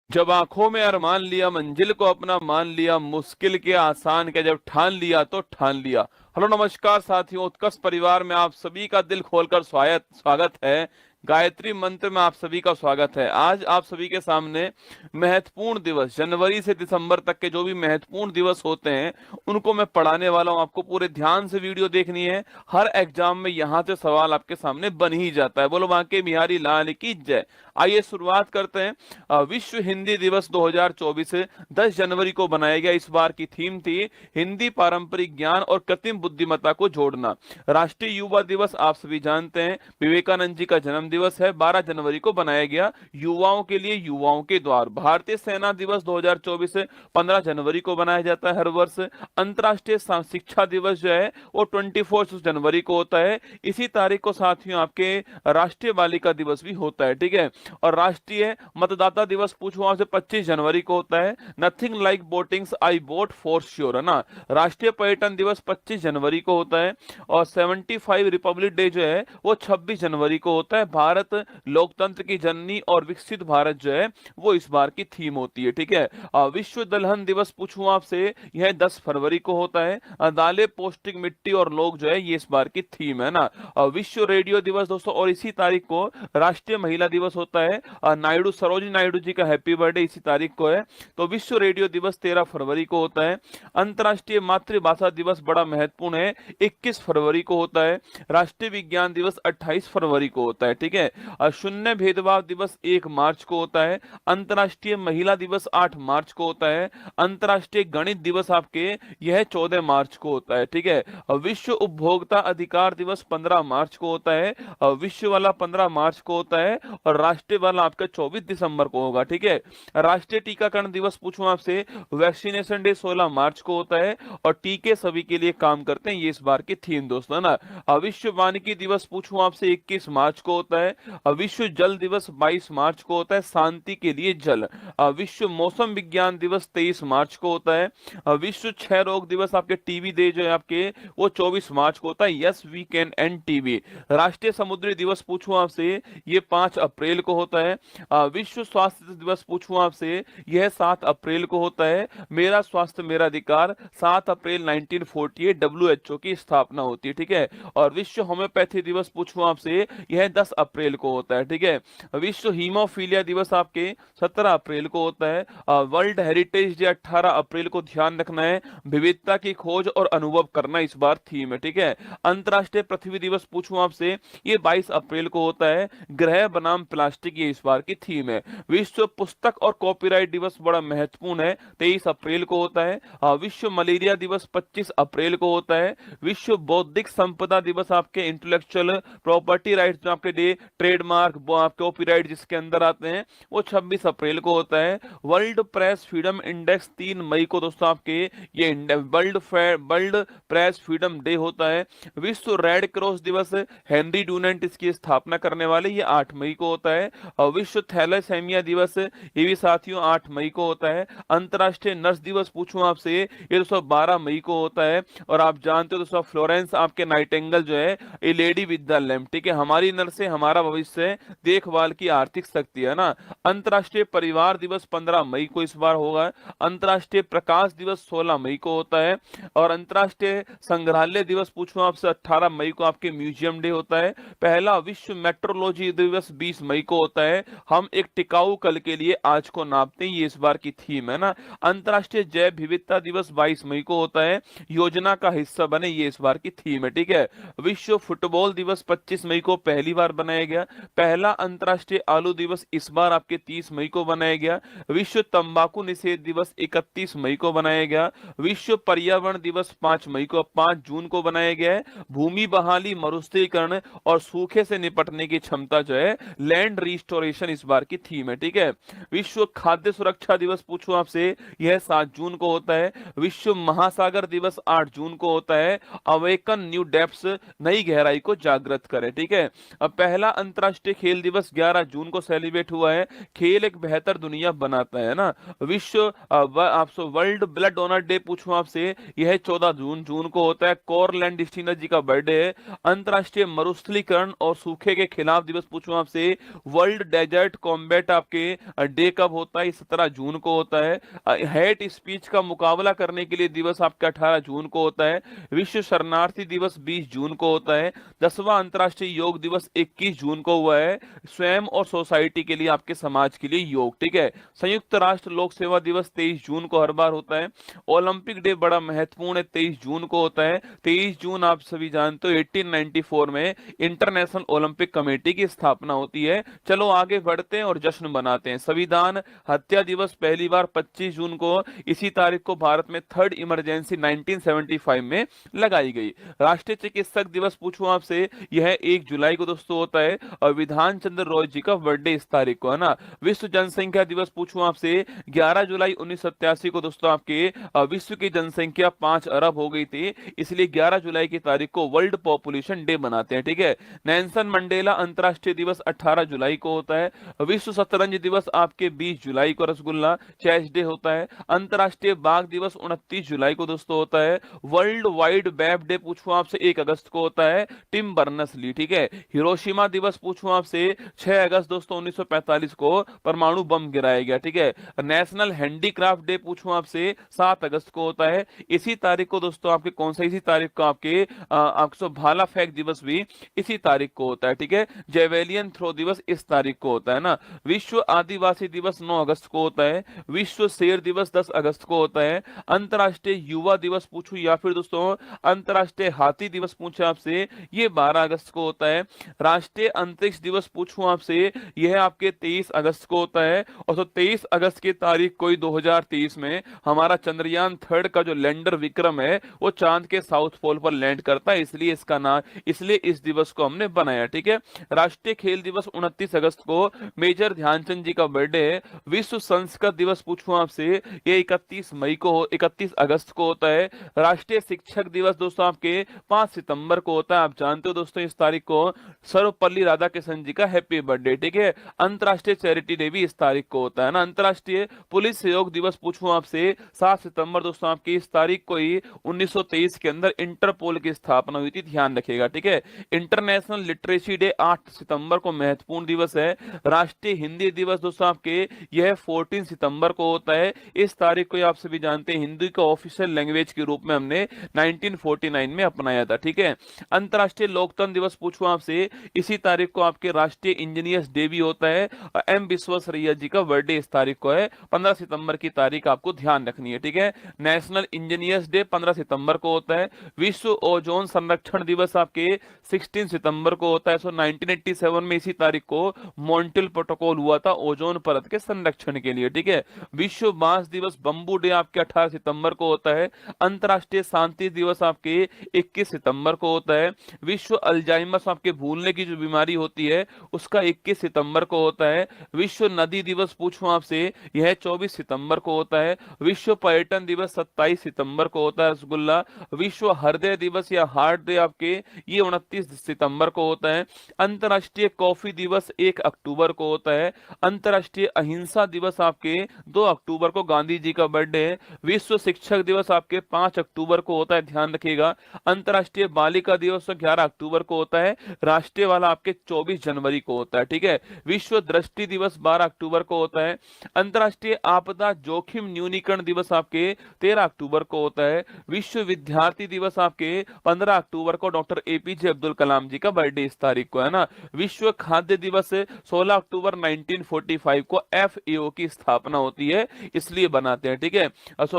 जब आंखों में अरमान लिया, मंजिल को अपना मान लिया, मुश्किल के आसान के जब ठान लिया तो ठान लिया। हेलो नमस्कार साथियों, उत्कर्ष परिवार में आप सभी का दिल खोलकर स्वागत स्वागत है। गायत्री मंत्र में आप सभी का स्वागत है। आज आप सभी के सामने महत्वपूर्ण दिवस, जनवरी से दिसंबर तक के जो भी महत्वपूर्ण दिवस होते हैं उनको मैं पढ़ाने वाला हूं। आपको पूरे ध्यान से वीडियो देखनी है। हर एग्जाम में यहाँ से सवाल आपके सामने बन ही जाता है। बोलो बांके बिहारी लाल की जय। आइए शुरुआत करते हैं। विश्व हिंदी दिवस 2024 10 जनवरी को बनाया गया। इस बार की थीम थी हिंदी पारंपरिक ज्ञान और कृत्रिम बुद्धिमत्ता को जोड़ना। राष्ट्रीय युवा दिवस आप सभी जानते हैं, विवेकानंद जी का जन्म दिवस है। 12 जनवरी को बनाया गया, युवाओं के लिए युवाओं के द्वार। भारतीय सेना दिवस 2024 15 जनवरी को बनाया जाता है हर वर्ष। अंतर्राष्ट्रीय शिक्षा दिवस जो है वो 24 जनवरी को होता है। इसी तारीख को साथियों आपके राष्ट्रीय बालिका दिवस भी होता है, ठीक है। और राष्ट्रीय मतदाता दिवस पूछो आपसे 25 जनवरी को होता है। Nothing like votings, I vote for sure, है ना। राष्ट्रीय पर्यटन दिवस 25 जनवरी को होता है। और 75 रिपब्लिक डे जो है वो 26 जनवरी को होता है। भारत लोकतंत्र की जननी और विकसित भारत जो है वो इस बार की थीम होती है, ठीक है। विश्व दलहन दिवस पूछूं आपसे, यह 10 फरवरी को होता है। दालें, पौष्टिक मिट्टी और लोग जो है ये इस बार की थीम है ना। विश्व रेडियो दिवस दोस्तों, और इसी तारीख को राष्ट्रीय महिला दिवस होता है। नायडू, सरोजिनी नायडू जी का हैप्पी बर्थडे इसी तारीख को है। तो विश्व रेडियो दिवस 13 फरवरी को होता है। अंतर्राष्ट्रीय मातृभाषा दिवस बड़ा महत्वपूर्ण है, 21 फरवरी को होता है। राष्ट्रीय विज्ञान दिवस 28 फरवरी को होता है, ठीक है। शून्य भेदभाव दिवस 1 मार्च को होता है। अंतर्राष्ट्रीय महिला दिवस 8 मार्च को होता है। अंतर्राष्ट्रीय गणित दिवस आपके यह 14 मार्च को होता है, ठीक है। विश्व उपभोक्ता अधिकार दिवस 15 मार्च को होता है। विश्व वाला 15 मार्च को होता है। और राष्ट्रीय वाला आपका 24 दिसंबर को होगा, ठीक है। राष्ट्रीय टीकाकरण दिवस पूछूं आपसे, वैक्सीनेशन डे 16 मार्च को होता है। और टीके सभी के लिए काम करते हैं, ये इस बार की थीम दोस्तों, है ना। विश्व वानिकी दिवस पूछूं आपसे 21 मार्च को होता है। विश्व जल दिवस 22 मार्च को होता है, शांति के लिए जल। विश्व मौसम विज्ञान दिवस 23 मार्च को होता है। विश्व क्षय रोग दिवस आपके टीबी डे जो है आपके वो 24 मार्च को होता है। Yes we can end TB. राष्ट्रीय समुद्री दिवस पूछूं आपसे, ये 5 अप्रैल को होता है। विश्व स्वास्थ्य दिवस पूछूं आपसे, यह 7 अप्रैल को होता है। मेरा स्वास्थ्य मेरा अधिकार 7 अप्रैल 1948 डब्ल्यूएचओ की स्थापना होती है, ठीक है। और विश्व होम्योपैथी दिवस पूछूं आपसे, यह 10 अप्रैल को होता है, ठीक है। विश्व हीमोफीलिया दिवस आपके 17 अप्रैल को होता है। वर्ल्ड हेरिटेज डे 18 अप्रैल को, ध्यान रखना है। विविधता की खोज और अनुभव करना इस बार थीम है, ठीक है। अंतर्राष्ट्रीय पृथ्वी दिवस पूछूं आपसे, ये 22 अप्रैल को होता है। ग्रह बनाम प्लास्टिक ये इस बार की थीम है। विश्व पुस्तक और कॉपीराइट दिवस बड़ा महत्वपूर्ण है, 23 अप्रैल को होता है। विश्व मलेरिया दिवस 25 अप्रैल को होता है। विश्व बौद्धिक संपदा दिवस आपके इंटेलेक्चुअल प्रॉपर्टी राइट्स जो आपके डे, ट्रेडमार्क, कॉपीराइट जिसके अंदर आते हैं, वो 26 अप्रैल को होता है। वर्ल्ड प्रेस फ्रीडम इंडेक्स 3 मई को दोस्तों आपके ये वर्ल्ड प्रेस फ्रीडम डे होता है। विश्व रेड क्रॉस दिवस, हेनरी डूनेंट इसकी स्थापना करने वाले, ये 8 मई को होता है। और विश्व थैलेसेमिया दिवस ये भी साथियों 8 मई को होता है। अंतर्राष्ट्रीय नर्स दिवस पूछूं आपसे, ये दोस्तों 12 मई को होता है। और आप जानते हो दोस्तों फ्लोरेंस आपके नाइटिंगेल जो है ए लेडी विद द लैम्प, ठीक है। हमारी नर्सें हमारा भविष्य, देखभाल की आर्थिक शक्ति, है ना। अंतर्राष्ट्रीय परिवार दिवस 15 मई को इस बार होगा। अंतर्राष्ट्रीय प्रकाश दिवस 16 मई को होता है। और अंतर्राष्ट्रीय संग्रहालय दिवस पूछूं आपसे 18 मई को आपके म्यूजियम डे होता है। पहला विश्व मेट्रोलॉजी दिवस 20 मई को होता है। हम एक टिकाऊ कल के लिए आज को नापते हैं, ये इस बार की थीम है ना। अंतर्राष्ट्रीय जैव विविधता दिवस 22 मई को होता है। योजना का हिस्सा बने, ये इस बार की थीम है, ठीक है। विश्व फुटबॉल दिवस 25 मई को पहली बार बनाया गया। पहला अंतर्राष्ट्रीय आलू दिवस इस बार आपके 30 मई को बनाया गया। विश्व तंबाकू निषेध दिवस 31 मई को बनाया गया। विश्व पर्यावरण दिवस 5 मई को 5 जून को बनाया गया है। भूमि बहाली, मरुस्थलीकरण और सूखे से निपटने की क्षमता जो है, लैंड रिस्टोरेशन इस बार की थीम है, ठीक है। विश्व खाद्य सुरक्षा दिवस पूछूं आपसे, यह 7 जून को होता है। विश्व महासागर दिवस 8 जून को होता है। अवेकन न्यू डेप्थ्स, नई गहराई को जागृत करें, ठीक है। अब पहला पहला अंतर्राष्ट्रीय खेल दिवस 11 जून को सेलिब्रेट हुआ है। खेल एक बेहतर दुनिया बनाता है ना। विश्व आपसे वर्ल्ड ब्लड डोनर डे पूछूं आपसे, यह 14 जून को होता है। कोरलैंड डिस्टिनर जी का बर्थडे है। अंतर्राष्ट्रीय मरुस्थलीकरण और सूखे के खिलाफ दिवस पूछूं आपसे, वर्ल्ड डेजर्ट कॉम्बैट आपके डे कब होता है? 17 जून को होता है। हेट स्पीच का मुकाबला करने के लिए दिवस आपका 18 जून को होता है। विश्व शरणार्थी दिवस 20 जून को होता है। 10वां अंतर्राष्ट्रीय योग दिवस 21 जून को हुआ है। स्वयं और सोसाइटी के लिए, आपके समाज के लिए योग, ठीक है। संयुक्त राष्ट्र लोक सेवा दिवस 23 जून को हर बार होता है। ओलंपिक डे बड़ा महत्वपूर्ण है, 23 जून को होता है। 23 जून आप सभी जानते हो 1894 में इंटरनेशनल ओलंपिक कमेटी की स्थापना होती है। चलो आगे बढ़ते हैं और जश्न बनाते हैं। संविधान हत्या दिवस पहली बार 25 जून को, इसी तारीख को भारत में थर्ड इमरजेंसी 1975 में लगाई गई। राष्ट्रीय चिकित्सक दिवस पूछूं आपसे, यह 1 जुलाई को दोस्तों होता है। और विधान चंद्र रॉय जी का बर्थडे इस तारीख को है ना। विश्व जनसंख्या दिवस पूछूं आपसे, 11 जुलाई 1987 को दोस्तों आपके विश्व की जनसंख्या 5 अरब हो गई थी, इसलिए 11 जुलाई की तारीख को वर्ल्ड पॉपुलेशन डे बनाते हैं, ठीक है। नेल्सन मंडेला अंतर्राष्ट्रीय दिवस 18 जुलाई को होता है। विश्व शतरंज दिवस आपके 20 जुलाई को रसगुल्ला चेस डे होता है। अंतर्राष्ट्रीय बाघ दिवस 29 जुलाई को दोस्तों होता है। वर्ल्ड वाइड वेब डे पूछूं आपसे 1 अगस्त को होता है। टिम बर्नस ली, ठीक है। हिरोशिमा दिवस पूछूं आपसे 6 अगस्त दोस्तों 1945 को परमाणु बम गिराया गया, ठीक है। नेशनल हैंडीक्राफ्ट डे पूछूं आपसे 7 अगस्त को होता है। इसी तारीख को दोस्तों आपके कौन सा, इसी तारीख को आपके आपको भाला फेंक दिवस भी इसी तारीख को होता है, ठीक है। जेवेलियन थ्रो दिवस इस तारीख को होता है ना। विश्व आदिवासी दिवस 9 अगस्त को होता है। विश्व शेर दिवस 10 अगस्त को होता है। अंतर्राष्ट्रीय युवा दिवस पूछूं या फिर दोस्तों अंतर्राष्ट्रीय हाथी दिवस पूछे आपसे, ये 12 अगस्त को होता है। राष्ट्रीय अंतरिक्ष दिवस पूछूं आपसे, यह आपके 23 अगस्त को होता है। और तो 23 अगस्त की तारीख को ही 2023 में हमारा चंद्रयान 3 का जो लैंडर विक्रम है वो चांद के साउथ पोल पर लैंड करता है, इसलिए इसका नाम, इसलिए इस दिवस को हमने बनाया, ठीक है। राष्ट्रीय खेल दिवस 29 अगस्त को मेजर ध्यानचंद जी का बर्थडे है। विश्व संस्कृत दिवस पूछूं आपसे, ये 31 अगस्त को होता है। राष्ट्रीय शिक्षक दिवस दोस्तों आपके 5 सितंबर को होता है। आप जानते हो दोस्तों इस तारीख को सर्वपल्ली राधाकृष्णन जी का हैप्पी बर्थडे, ठीक है। अंतर्राष्ट्रीय चैरिटी डे भी इस तारीख को होता है ना। अंतर्राष्ट्रीय पुलिस सहयोग दिवस पूछूं आपसे 7 सितंबर दोस्तों आपकी इस तारीख को ही 1923 के अंदर इंटरपोल की स्थापना हुई थी, ध्यान रखिएगा, ठीक है। इंटरनेशनल लिटरेसी डे 8 सितंबर को महत्वपूर्ण दिवस है। राष्ट्रीय हिंदी दिवस दोस्तों आपके यह 14 सितंबर को होता है। इस तारीख को आप सभी जानते हैं हिंदी को ऑफिशियल लैंग्वेज के रूप में हमने 1949 में अपनाया था, ठीक है। अंतर्राष्ट्रीय लोकतंत्र दिवस पूछूं आपसे, इसी तारीख को आपके राष्ट्रीय इंजीनियर्स डे भी होता है। एम विश्वेश्वरैया जी का बर्थडे इस तारीख को है। 15 सितंबर की तारीख आपको ध्यान रखनी है, ठीक है। नेशनल इंजीनियर्स डे 15 सितंबर को होता है। विश्व ओजोन संरक्षण दिवस आपके 16 सितंबर को होता है। 1987 में इसी तारीख को मॉन्ट्रियल प्रोटोकॉल हुआ था ओजोन परत के संरक्षण के लिए, ठीक है। विश्व बांस दिवस बंबू डे आपके 18 सितंबर को होता है। अंतर्राष्ट्रीय शांति दिवस आपके 21 सितंबर को होता है। विश्व अल्जाइमर्स आपके भूलने की जो बीमारी होती है उसका 21 सितंबर को होता है। विश्व नदी दिवस पूछूं आपसे, यह 24 सितंबर को होता है। विश्व पर्यटन दिवस 27 सितंबर को होता है रसगुल्ला। विश्व हृदय दिवस या हार्ट डे आपके ये 29 सितंबर को होता है। अंतर्राष्ट्रीय कॉफी दिवस 1 अक्टूबर को होता है। अंतर्राष्ट्रीय अहिंसा दिवस आपके 2 अक्टूबर को गांधी जी का बर्थडे है। विश्व शिक्षक दिवस आपके 5 अक्टूबर को होता है, ध्यान रखिएगा। अंतर्राष्ट्रीय बालिका दिवस 11 अक्टूबर को होता है। राष्ट्रीय वाला आपके 24 जनवरी को होता है, ठीक है। विश्व दृष्टि दिवस 12 अक्टूबर को होता है। अंतर्राष्ट्रीय आपदा जोखिम न्यूनीकरण दिवस आपके 13 अक्टूबर को होता है। विश्व विद्यार्थी दिवस आपके 15 अक्टूबर को डॉक्टर एपीजे अब्दुल कलाम जी का बर्थडे इस तारीख को है ना। विश्व खाद्य दिवस 16 अक्टूबर 1945 को एफएओ की स्थापना होती है, इसलिए बनाते हैं, ठीक है।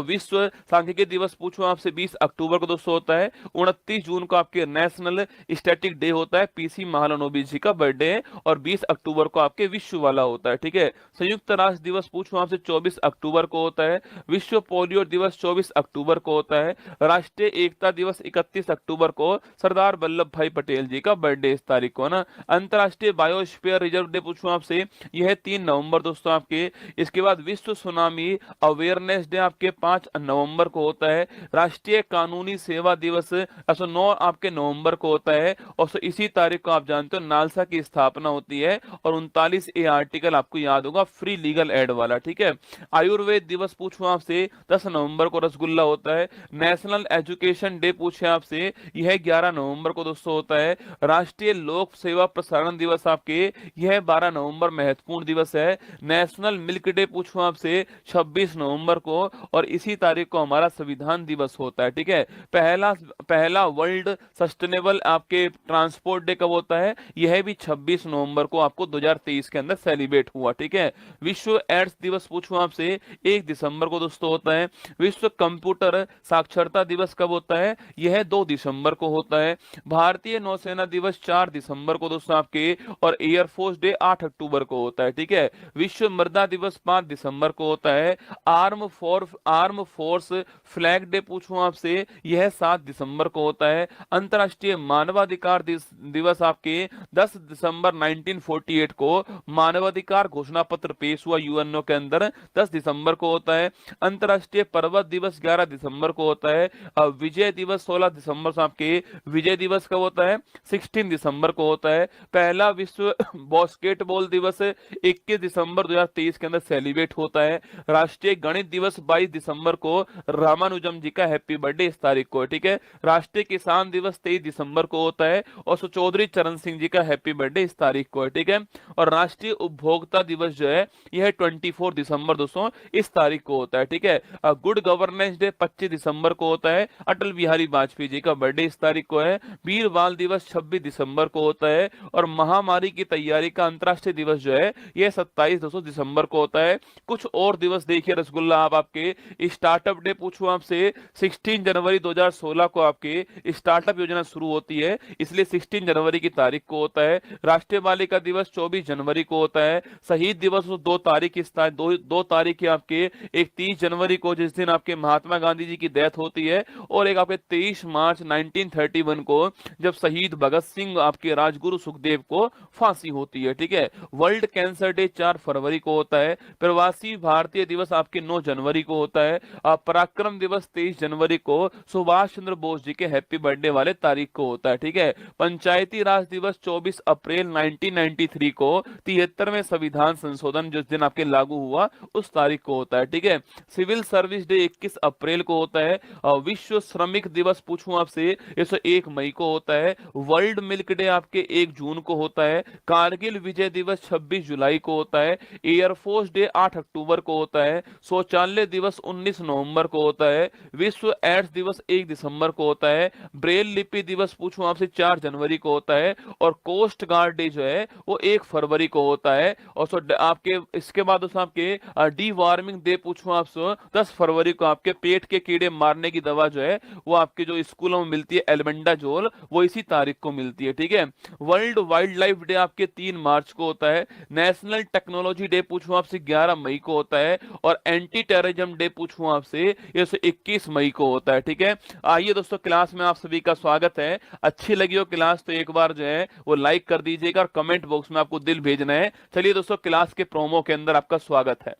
विश्व सांख्यिकी दिवस पूछो आपसे 20 अक्टूबर को दोस्तों होता है। 29 जून को आपके नेशनल स्टैटिक डे होता है, पीसी महालनोबिस जी का बर्थडे है। और 20 अक्टूबर को आपके विश्व वाला होता है, ठीक है। संयुक्त राष्ट्र दिवस पूछो आपसे 24 अक्टूबर को होता है। विश्व पोलियो दिवस 24 अक्टूबर को होता है। राष्ट्रीय एकता दिवस 31 अक्टूबर को सरदार वल्लभ भाई पटेल जी का बर्थडे इस तारीख को है ना। अंतर्राष्ट्रीय बायोस्फीयर रिजर्व डे पूछूं आपसे, यह 3 नवंबर दोस्तों आपके। इसके बाद विश्व सुनामी अवेयरनेस डे आपके 5 नवंबर को होता है। राष्ट्रीय कानूनी सेवा दिवस 9 आपके नवंबर को होता है। और इसी तारीख को आप जानते जानते हो नालसा की स्थापना होती है, और 39A आर्टिकल आपको याद होगा, फ्री लीगल एड वाला, ठीक है। आयुर्वेद दिवस पूछूं आपसे, 10 नवंबर को रसगुल्ला होता है। नेशनल एजुकेशन डे पूछे आपसे, यह 11 नवंबर को दोस्तों होता है। राष्ट्रीय लोक सेवा प्रसारण दिवस आपके, यह 12 नवंबर महत्वपूर्ण दिवस है। नेशनल मिल्क डे पूछूं आपसे, 26 नवंबर को, और इसी तारीख को हमारा संविधान दिवस होता है, ठीक है। पहला पहला वर्ल्ड सस्टेनेबल आपके ट्रांसपोर्ट डे कब होता है, यह भी 26 नवंबर को आपको 2023 के अंदर सेलिब्रेट हुआ, ठीक है। विश्व एड्स दिवस पूछूं आपसे, 1 दिसंबर को दोस्तों होता है। विश्व कंप्यूटर साक्षरता दिवस कब होता है, यह 2 दिसंबर को होता है। भारतीय नौसेना दिवस 4 दिसंबर को दोस्तों आपके, और एयरफोर्स डे 8 अक्टूबर को होता है, ठीक है। विश्व मृदा दिवस 5 दिसंबर को होता है। आर्म फोर्स फ्लैग डे पूछूं आपसे, यह 7 दिसंबर को होता है। अंतर्राष्ट्रीय मानवाधिकार दिवस आपके 10 दिसंबर 1948 को मानवाधिकार घोषणा पत्र पेश हुआ यूएनओ के अंदर, 10 दिसंबर को होता है। अंतर्राष्ट्रीय पर्वत दिवस 11 दिसंबर को होता है। विजय दिवस 16 दिसंबर से आपके, विजय दिवस कब होता है, 16 दिसंबर को होता है। पहला विश्व बास्केटबॉल दिवस 21 दिसंबर 2023 के अंदर सेलिब्रेट होता है। राष्ट्रीय गणित दिवस 22 दिसंबर को, रामानुजम जी का हैप्पी बर्थडे इस तारीख को, ठीक है। राष्ट्रीय किसान दिवस 23 दिसंबर को होता है, और चौधरी चरण सिंह जी का हैप्पी बर्थडे इस तारीख को है, ठीक है। और राष्ट्रीय उपभोक्ता दिवस जो है, यह 24 दिसंबर दोस्तों इस तारीख को होता है, ठीक है। गुड गवर्नेंस डे 25 दिसंबर को होता है। अटल बिहारी वाजपेयी जी का बर्थडे इस तारीख को है। वीर बाल दिवस 26 दिसंबर को होता है। और महामारी की तैयारी का अंतर्राष्ट्रीय दिवस जो है, यह 27 दोस्तों दिसंबर को होता है। कुछ और दिवस देखिए रसगुल्ला आप आपके, स्टार्टअप डे पूछूं आपसे, 16 जनवरी 2016 को आपके स्टार्टअप योजना शुरू होती है, इसलिए 16 जनवरी की तारीख को होता है। राष्ट्रीय बालिका दिवस 24 जनवरी को होता है। शहीद दिवस 2 तारीख दो तारीख है आपके, एक 30 जनवरी को जिस दिन आपके महात्मा गांधी जी की डेथ होती है, और एक आपके 23 मार्च 1931 को जब शहीद भगत सिंह आपके राजगुरु सुखदेव को फांसी होती है, ठीक है। वर्ल्ड कैंसर डे 4 फरवरी को होता है। प्रवासी भारतीय दिवस आपके 9 जनवरी को होता है। पराक्रम दिवस 23 जनवरी को सुभाष चंद्र बोस जी के हैप्पी बर्थडे वाले तारीख को होता है, ठीक है। पंचायती राज दिवस 24 अप्रैल 1993 को, 73वें संविधान संशोधन जिस दिन आपके लागू हुआ उस तारीख को होता है, ठीक है। सिविल सर्विस डे 21 अप्रैल को होता है। विश्व श्रमिक दिवस पूछूं आपसे, ये 1 मई को होता है। वर्ल्ड मिल्क डे आपके 1 जून को होता है। कारगिल विजय दिवस 26 जुलाई को होता है। एयरफोर्स डे 8 अक्टूबर को होता है। शौचालय दिवस 19 नवंबर को होता है। विश्व एड्स दिवस 1 दिसंबर को होता है। ब्रेल लिपि दिवस पूछूं आपसे 4 जनवरी को होता है। और कोस्ट गार्ड डे जो है वो 1 फरवरी को होता है। और आपके इसके बाद आपके डी वार्मिंग डे पूछूं आपसे 10 फरवरी को, आपके पेट के कीड़े मारने की दवा जो है वो आपके जो स्कूलों में मिलती है एल्बेंडाजोल, वो इसी तारीख को मिलती है, ठीक है। वर्ल्ड वाइल्ड लाइफ डे आपके 3 मार्च को होता है। नेशनल टेक्नोलॉजी डे पूछूं आपसे 11 मई को होता है। और एंटी टेररिज्म डे पूछूं आपसे, ये 21 मई को होता है, ठीक है। आइए दोस्तों, क्लास में आप सभी का स्वागत है। अच्छी लगी हो क्लास तो एक बार जो है वो लाइक कर दीजिएगा, और कमेंट बॉक्स में आपको दिल भेजना है। चलिए दोस्तों, क्लास के प्रोमो के अंदर आपका स्वागत है।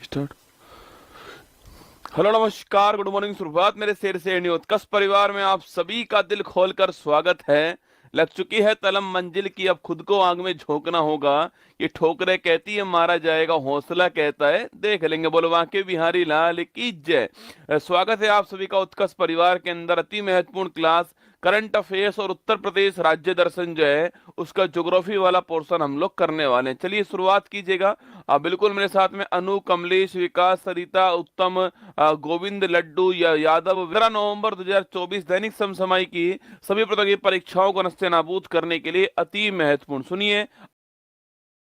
स्टार्ट। हेलो नमस्कार, गुड मॉर्निंग, सुप्रभात मेरे शेर से उत्कर्ष परिवार में आप सभी का दिल खोलकर स्वागत है। लग चुकी है तलम मंजिल की, अब खुद को आग में झोंकना होगा। ये ठोकरे कहती है मारा जाएगा, हौसला कहता है देख लेंगे। बोलो वाके बिहारी लाल की जय। स्वागत है आप सभी का उत्कर्ष परिवार के अंदर। अति महत्वपूर्ण क्लास करंट अफेयर्स और उत्तर प्रदेश राज्य दर्शन जो है उसका ज्योग्राफी वाला पोर्शन हम लोग करने वाले हैं। चलिए शुरुआत कीजिएगा। बिल्कुल मेरे साथ में अनु, कमलेश, विकास, सरिता, उत्तम, गोविंद, लड्डू या यादव। 15 नवंबर 2024 दैनिक समसामयिक की सभी प्रकार की परीक्षाओं को नस्ते नाबूद करने के लिए अति महत्वपूर्ण, सुनिए,